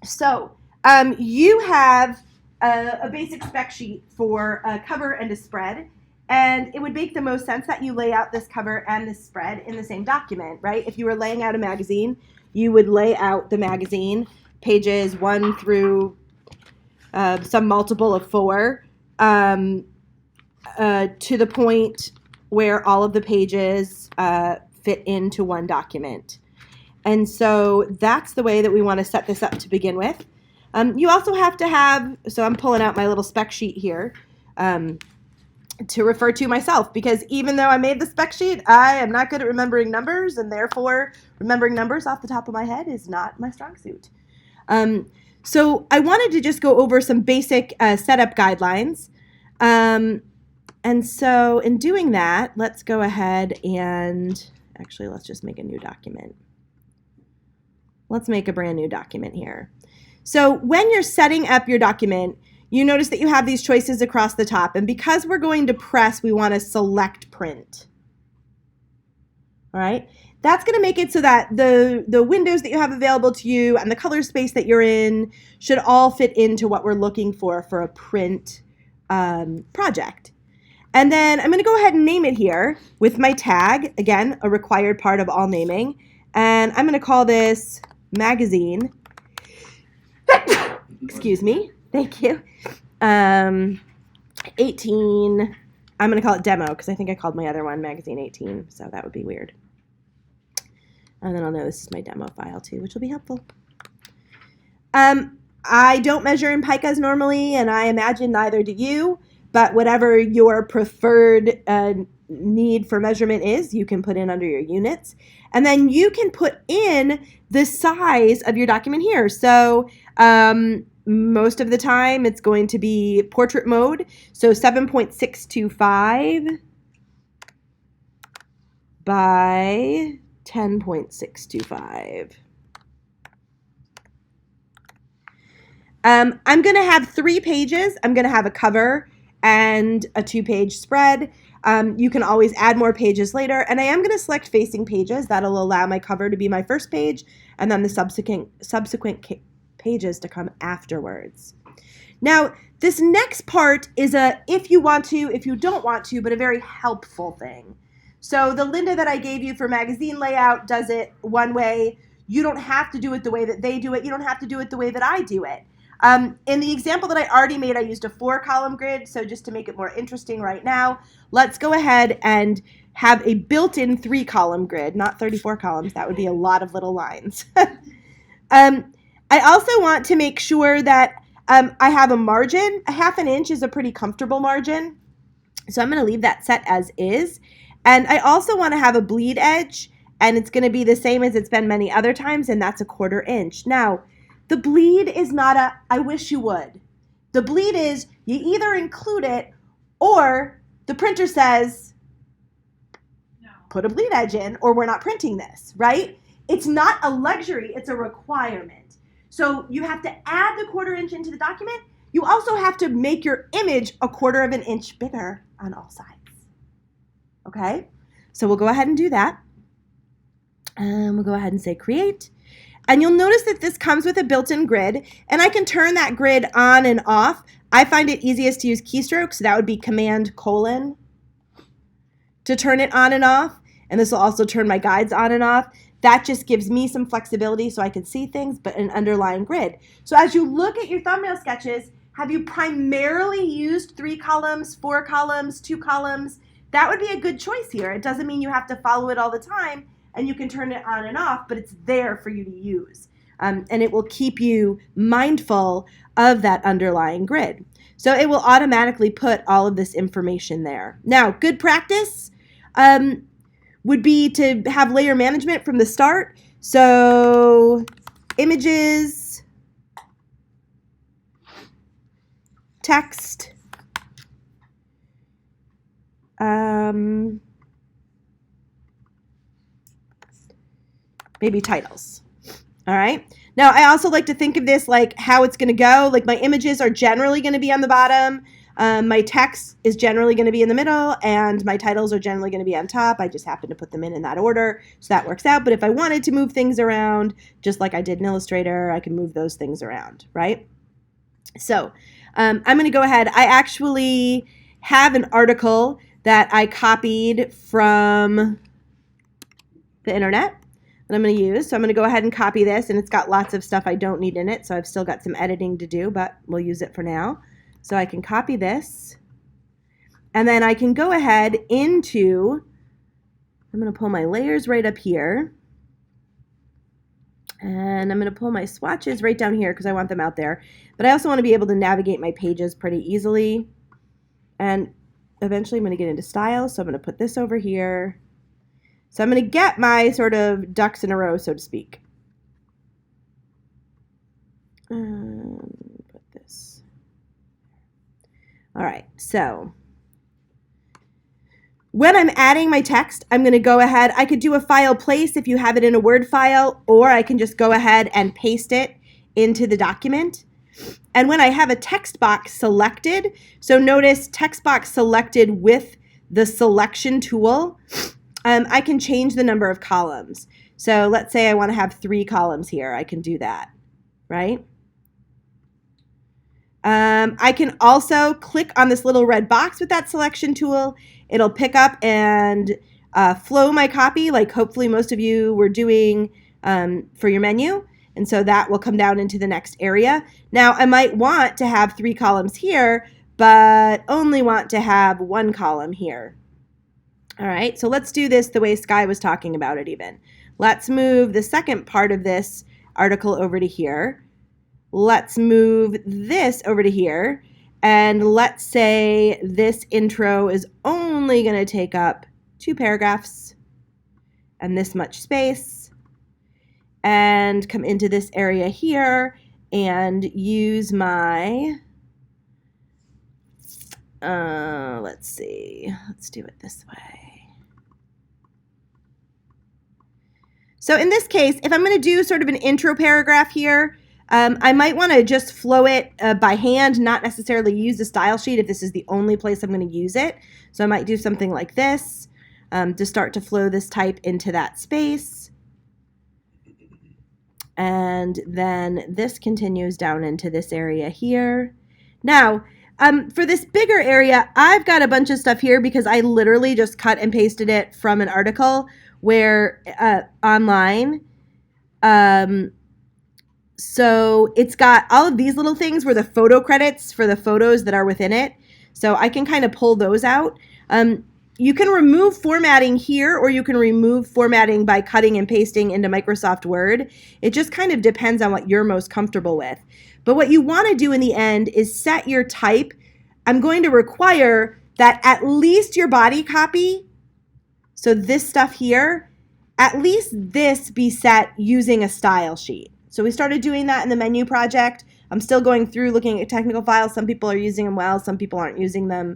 So you have a basic spec sheet for a cover and a spread, and it would make the most sense that you lay out this cover and this spread in the same document, right? If you were laying out a magazine, you would lay out the magazine pages 1 through some multiple of 4 to the point where all of the pages fit into one document. And so that's the way that we want to set this up to begin with. You also have to have, so I'm pulling out my little spec sheet here to refer to myself, because even though I made the spec sheet, I am not good at remembering numbers, and therefore remembering numbers off the top of my head is not my strong suit. So I wanted to just go over some basic setup guidelines. And so in doing that, let's go ahead and, actually, let's just make a new document. Let's make a brand new document here. So when you're setting up your document, you notice that you have these choices across the top. And because we're going to press, we want to select print. All right. That's going to make it so that the windows that you have available to you and the color space that you're in should all fit into what we're looking for a print project. And then I'm going to go ahead and name it here with my tag, again, a required part of all naming. And I'm going to call this magazine. Excuse me. Thank you. 18. I'm going to call it demo because I think I called my other one magazine 18. So that would be weird. And then I'll know this is my demo file too, which will be helpful. I don't measure in picas normally, and I imagine neither do you. But whatever your preferred need for measurement is, you can put in under your units. And then you can put in the size of your document here. So most of the time it's going to be portrait mode. So 7.625 by 10.625. I'm going to have 3 pages. I'm going to have a cover and a 2-page spread. You can always add more pages later. And I am going to select facing pages. That'll allow my cover to be my first page and then the subsequent pages to come afterwards. Now, this next part is a if you want to, if you don't want to, but a very helpful thing. So the Linda that I gave you for magazine layout does it one way. You don't have to do it the way that they do it. You don't have to do it the way that I do it. In the example that I already made, I used a 4-column grid. So just to make it more interesting right now, let's go ahead and have a built-in 3-column grid, not 34 columns. That would be a lot of little lines. I also want to make sure that I have a margin. A 1/2 inch is a pretty comfortable margin. So I'm going to leave that set as is. And I also want to have a bleed edge, and it's going to be the same as it's been many other times, and that's a 1/4 inch. Now, the bleed is not a, I wish you would. The bleed is you either include it or the printer says, no, put a bleed edge in or we're not printing this, right? It's not a luxury, it's a requirement. So you have to add the 1/4 inch into the document. You also have to make your image a 1/4 inch bigger on all sides. Okay, so we'll go ahead and do that. We'll go ahead and say create. And you'll notice that this comes with a built-in grid, and I can turn that grid on and off. I find it easiest to use keystrokes, so that would be Command: to turn it on and off. And this will also turn my guides on and off. That just gives me some flexibility so I can see things, but an underlying grid. So as you look at your thumbnail sketches, have you primarily used 3 columns, 4 columns, 2 columns? That would be a good choice here. It doesn't mean you have to follow it all the time, and you can turn it on and off, but it's there for you to use. And it will keep you mindful of that underlying grid. So it will automatically put all of this information there. Now, good practice would be to have layer management from the start. So images, text, maybe titles. All right. Now, I also like to think of this like how it's going to go. Like my images are generally going to be on the bottom. My text is generally going to be in the middle, and my titles are generally going to be on top. I just happen to put them in that order, so that works out. But if I wanted to move things around, just like I did in Illustrator, I can move those things around, right? So I'm going to go ahead. I actually have an article that I copied from the internet that I'm going to use. So I'm going to go ahead and copy this, and it's got lots of stuff I don't need in it, so I've still got some editing to do, but we'll use it for now. So I can copy this, and then I can go ahead into, I'm going to pull my layers right up here, and I'm going to pull my swatches right down here because I want them out there. But I also want to be able to navigate my pages pretty easily. And eventually I'm going to get into style, so I'm going to put this over here. So I'm going to get my sort of ducks in a row, so to speak. Put this. All right, so when I'm adding my text, I'm going to go ahead. I could do a file place if you have it in a Word file, or I can just go ahead and paste it into the document. And when I have a text box selected, so notice text box selected with the selection tool, I can change the number of columns. So let's say I want to have 3 columns here. I can do that, right? I can also click on this little red box with that selection tool. It'll pick up and flow my copy, like hopefully most of you were doing for your menu. And so that will come down into the next area. Now I might want to have 3 columns here, but only want to have 1 column here. All right, so let's do this the way Sky was talking about it even. Let's move the second part of this article over to here. Let's move this over to here. And let's say this intro is only going to take up 2 paragraphs and this much space. And come into this area here and use my, let's see, let's do it this way. So in this case, if I'm going to do sort of an intro paragraph here, I might want to just flow it by hand, not necessarily use the style sheet if this is the only place I'm going to use it. So I might do something like this to start to flow this type into that space. And then this continues down into this area here. Now, for this bigger area, I've got a bunch of stuff here because I literally just cut and pasted it from an article where online. So it's got all of these little things where the photo credits for the photos that are within it. So I can kind of pull those out. You can remove formatting here, or you can remove formatting by cutting and pasting into Microsoft Word. It just kind of depends on what you're most comfortable with. But what you want to do in the end is set your type. I'm going to require that at least your body copy, so this stuff here, at least this be set using a style sheet. So we started doing that in the menu project. I'm still going through looking at technical files. Some people are using them well, some people aren't using them